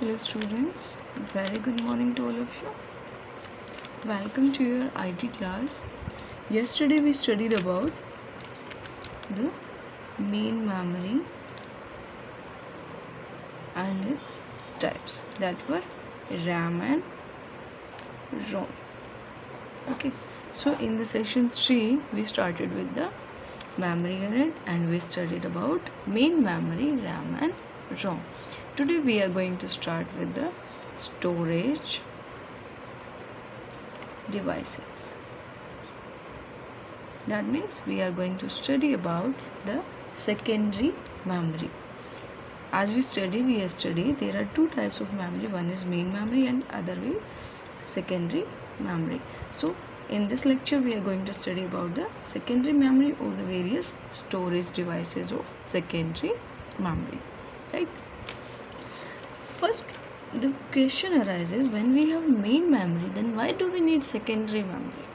Hello students, very good morning to all of you. Welcome to your IT class. Yesterday we studied about the main memory and its types, that were RAM and ROM. Okay, so in the session 3 we started with the memory unit and we studied about main memory, RAM and ROM. Today we are going to start with the storage devices. That means we are going to study about the secondary memory. As we studied yesterday, there are two types of memory. One is main memory and other way secondary memory. So in this lecture we are going to study about the secondary memory or the various storage devices of secondary memory, right? First, the question arises, when we have main memory, then why do we need secondary memory?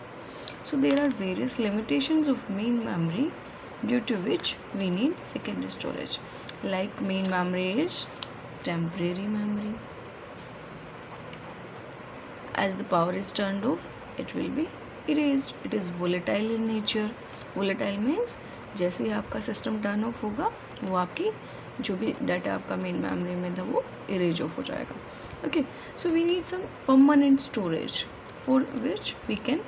So there are various limitations of main memory due to which we need secondary storage. Like main memory is temporary memory. As the power is turned off, it will be erased. It is volatile in nature. Volatile means जैसे ही आपका system turn off होगा वो आपकी जो भी data आपका main memory में था वो इरेज ऑफ हो जाएगा. Okay, so we need some permanent storage for which we can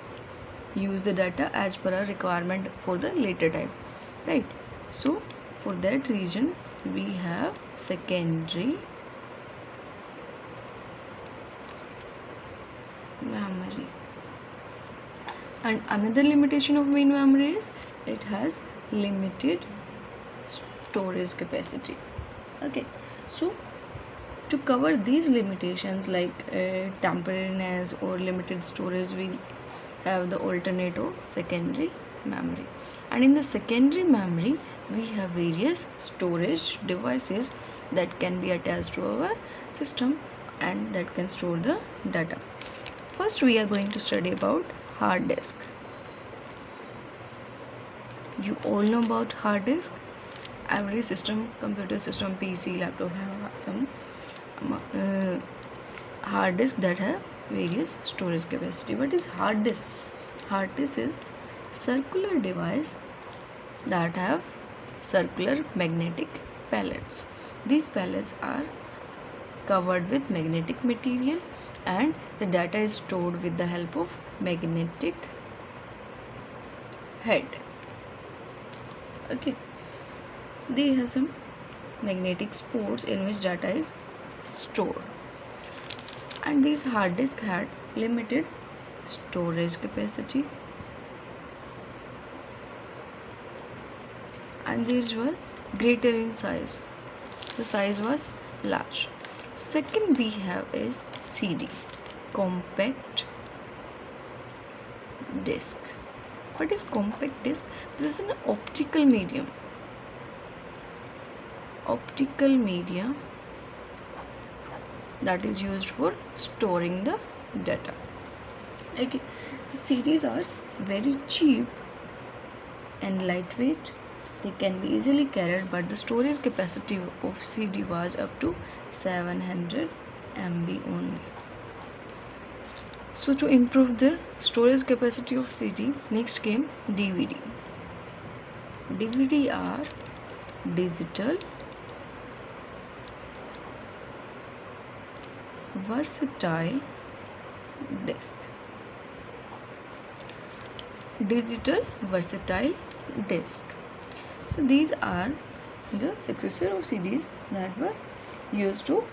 use the data as per our requirement for the later time, right? So for that reason we have secondary memory. And another limitation of main memory is it has limited storage capacity. Okay, so to cover these limitations like temporariness or limited storage, we have the alternative secondary memory. And in the secondary memory we have various storage devices that can be attached to our system and that can store the data. First we are going to study about hard disk. You all know about hard disk. Every system, computer system, PC, laptop have some hard disk that have various storage capacity. What is hard disk? Hard disk is circular device that have circular magnetic pellets. These pellets are covered with magnetic material and the data is stored with the help of magnetic head. Okay, they have some magnetic spots in which data is stored. And these hard disk had limited storage capacity and these were greater in size. The size was large. Second we have is CD, compact disk. What is compact disk? This is an optical medium. Optical media that is used for storing the data. Okay, so CDs are very cheap and lightweight. They can be easily carried, but the storage capacity of CD was up to 700 MB only. So to improve the storage capacity of CD, next came DVD. DVD are digital versatile disk. Digital versatile disk. So these are the successor of CDs that were used to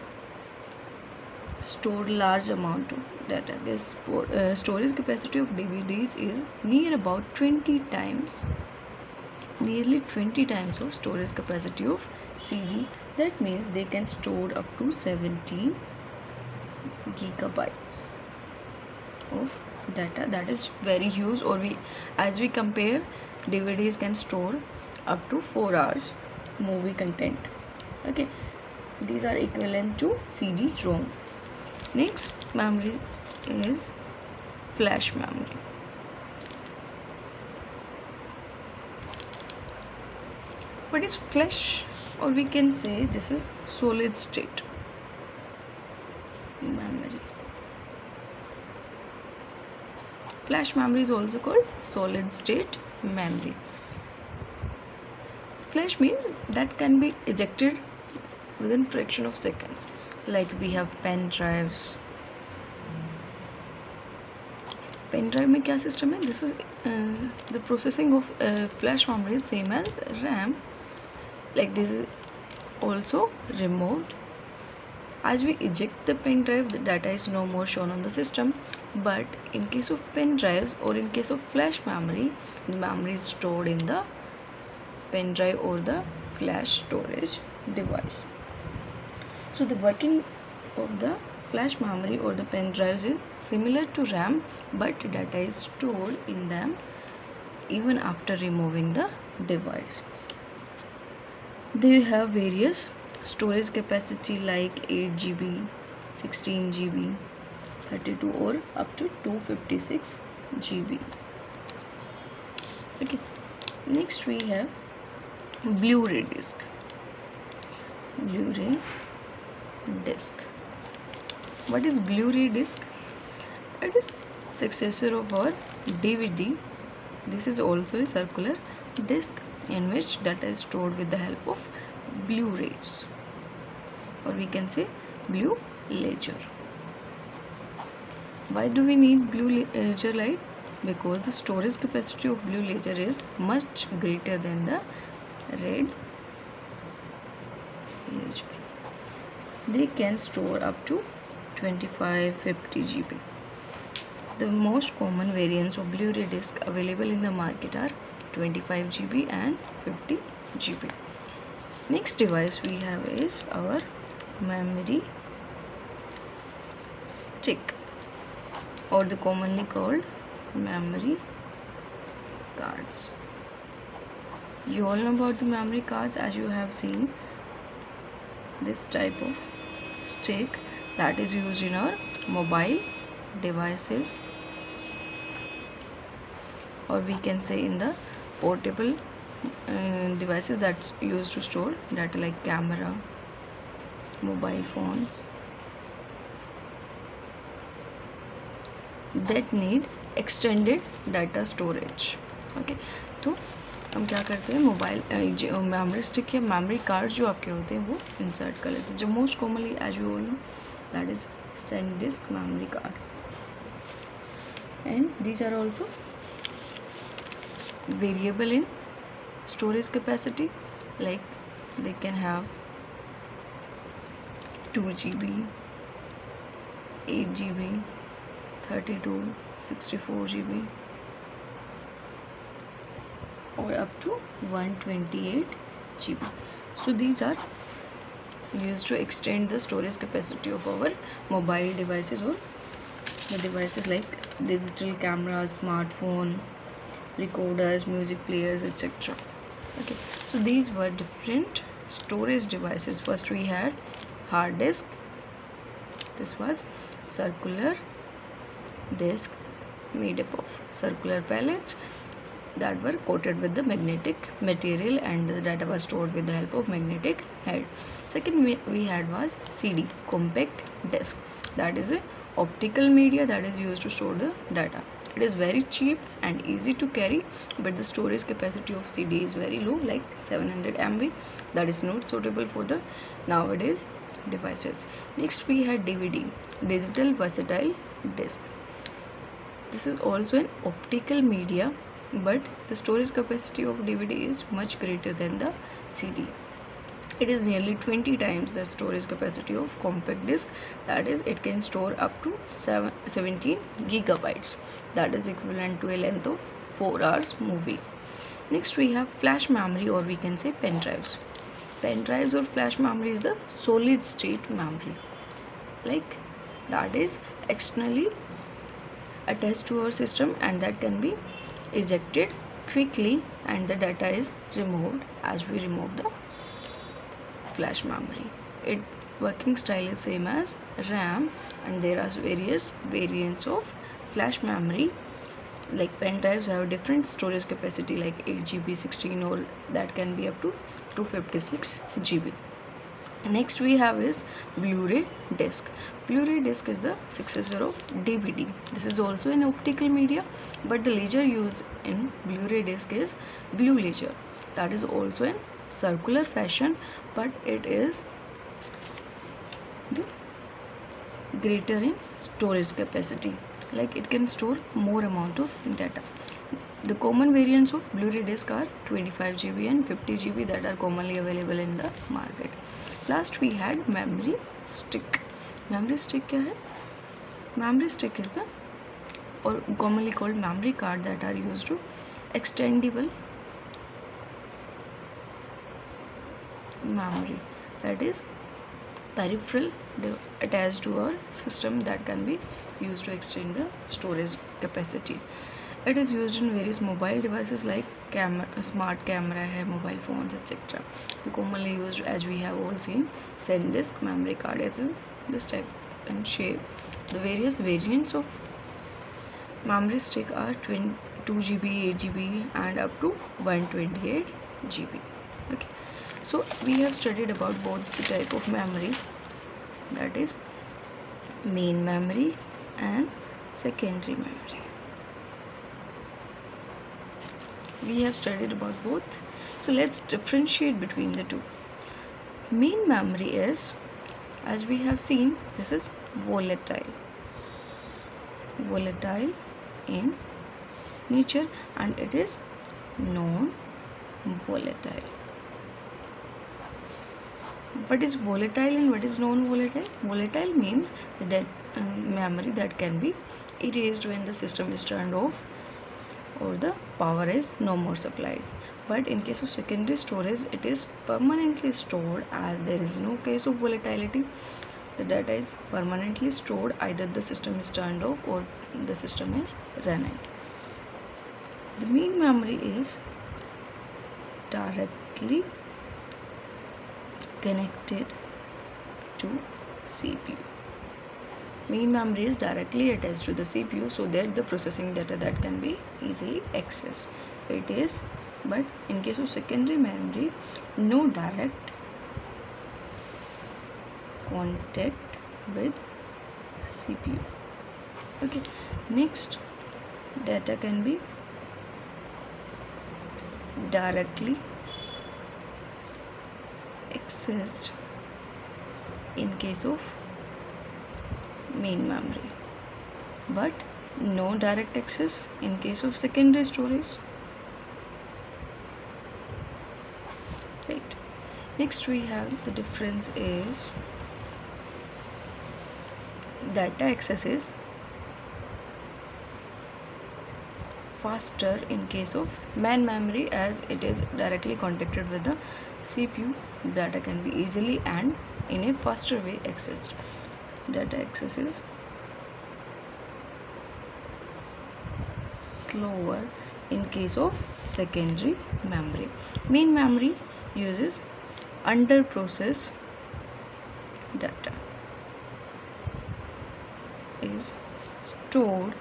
store large amount of data. This storage capacity of DVDs is near about 20 times, nearly 20 times of storage capacity of CD. That means they can store up to 17 gigabytes of data. That is very huge. Or as we compare, DVDs can store up to 4 hours movie content. Okay, these are equivalent to CD-ROM. Next memory is flash memory. What is flash? Or we can say this is solid state. memory. Flash memory is also called solid state memory. Flash means that can be ejected within fraction of seconds. Like we have pen drives. Pen drive में क्या system है? This is the processing of flash memory is same as RAM. Like this is also removed. As we eject the pen drive, the data is no more shown on the system. But in case of pen drives or in case of flash memory, the memory is stored in the pen drive or the flash storage device. So the working of the flash memory or the pen drives is similar to RAM, but data is stored in them even after removing the device. They have various storage capacity like 8 GB, 16 GB, 32 or up to 256 GB. Okay, next we have Blu-ray disc. Blu-ray disc. What is Blu-ray disc? It is successor of our DVD. This is also a circular disc in which data is stored with the help of Blu-rays, or we can say Blu ledger. Why do we need Blu ledger light? Because the storage capacity of Blu ledger is much greater than the red ledger. They can store up to 25-50 GB. The most common variants of Blu-ray disc available in the market are 25 GB and 50 GB. Next device we have is our memory stick, or the commonly called memory cards. You all know about the memory cards, as you have seen this type of stick that is used in our mobile devices, or we can say in the portable devices that's used to store data like camera, mobile phones that need extended data storage. Okay, तो हम क्या करते हैं, mobile memory stick या memory card जो आपके होते हैं वो इंसर्ट कर लेते हैं. जो most commonly as you all know that is SanDisk memory card, and these are also variable in storage capacity. Like they can have 2 GB, 8 GB, 32, 64 GB or up to 128 GB. So these are used to extend the storage capacity of our mobile devices or the devices like digital cameras, smartphone, recorders, music players, etc. Okay, so these were different storage devices. First we had hard disk. This was circular disk made up of circular pellets that were coated with the magnetic material, and the data was stored with the help of magnetic head. Second we had was CD, compact disc. That is a optical media that is used to store the data. It is very cheap and easy to carry, but the storage capacity of CD is very low, like 700 MB. That is not suitable for the nowadays devices. Next we had DVD, digital versatile disc. This is also an optical media, but the storage capacity of DVD is much greater than the CD. It is nearly 20 times the storage capacity of compact disc. That is, it can store up to 17 gigabytes. That is equivalent to a length of 4 hours movie. Next we have flash memory, or we can say pen drives. Pen drives or flash memory is the solid state memory. Like that is externally attached to our system, and that can be ejected quickly, and the data is removed as we remove the flash memory. Its working style is same as RAM, and there are various variants of flash memory. Like pen drives have different storage capacity like 8 GB, 16, or that can be up to 256 GB. Next we have is Blu-ray disc. Blu-ray disc is the successor of DVD. This is also an optical media, but the laser used in Blu-ray disc is blue laser. That is also in circular fashion, but it is the greater in storage capacity, like it can store more amount of data. The common variants of Blu-ray disc are 25 GB and 50 GB that are commonly available in the market. Last we had memory stick. Memory stick क्या है? Memory stick is the or commonly called memory card that are used to extendable memory, that is peripheral attached to our system that can be used to extend the storage capacity. It is used in various mobile devices like smart camera hai, mobile phones, etc. The commonly used, as we have all seen, SanDisk memory card. It is this type and shape. The various variants of memory stick are 2 GB, 8 GB and up to 128 GB. Okay, so we have studied about both the type of memory, that is main memory and secondary memory. We have studied about both, so let's differentiate between the two. Main memory is, as we have seen, this is volatile in nature and it is non-volatile. What is volatile and what is non-volatile? Volatile means that memory that can be erased when the system is turned off or the power is no more supplied. But in case of secondary storage, it is permanently stored, as there is no case of volatility. The data is permanently stored, either the system is turned off or the system is running. The main memory is directly connected to CPU. Main memory is directly attached to the CPU so that the processing data that can be easily accessed. It is, but in case of secondary memory, no direct contact with CPU. Okay, next, data can be directly accessed in case of main memory, but no direct access in case of secondary storage. Right. Next we have the difference is data access is faster in case of main memory, as it is directly contacted with the CPU. Data can be easily and in a faster way accessed. Data access is slower in case of secondary memory. Main memory uses under process data is stored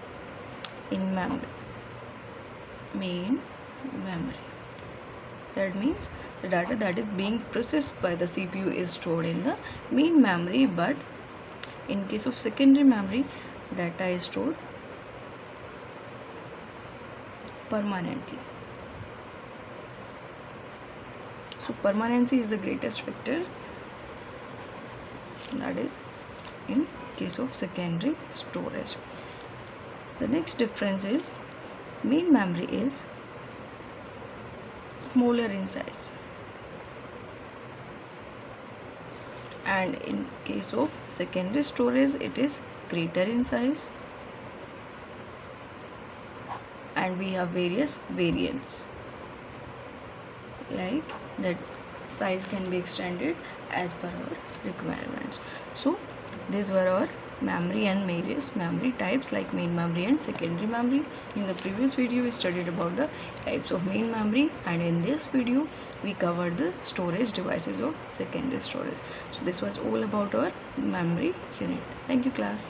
in memory, main memory. That means the data that is being processed by the CPU is stored in the main memory, but in case of secondary memory, data is stored permanently. So permanency is the greatest factor, that is in case of secondary storage. The next difference is main memory is smaller in size, and in case of secondary storage it is greater in size, and we have various variants like that. Size can be extended as per our requirements. So these were our memory and various memory types like main memory and secondary memory. In the previous video we studied about the types of main memory, and in this video we covered the storage devices of secondary storage. So this was all about our memory unit. Thank you class.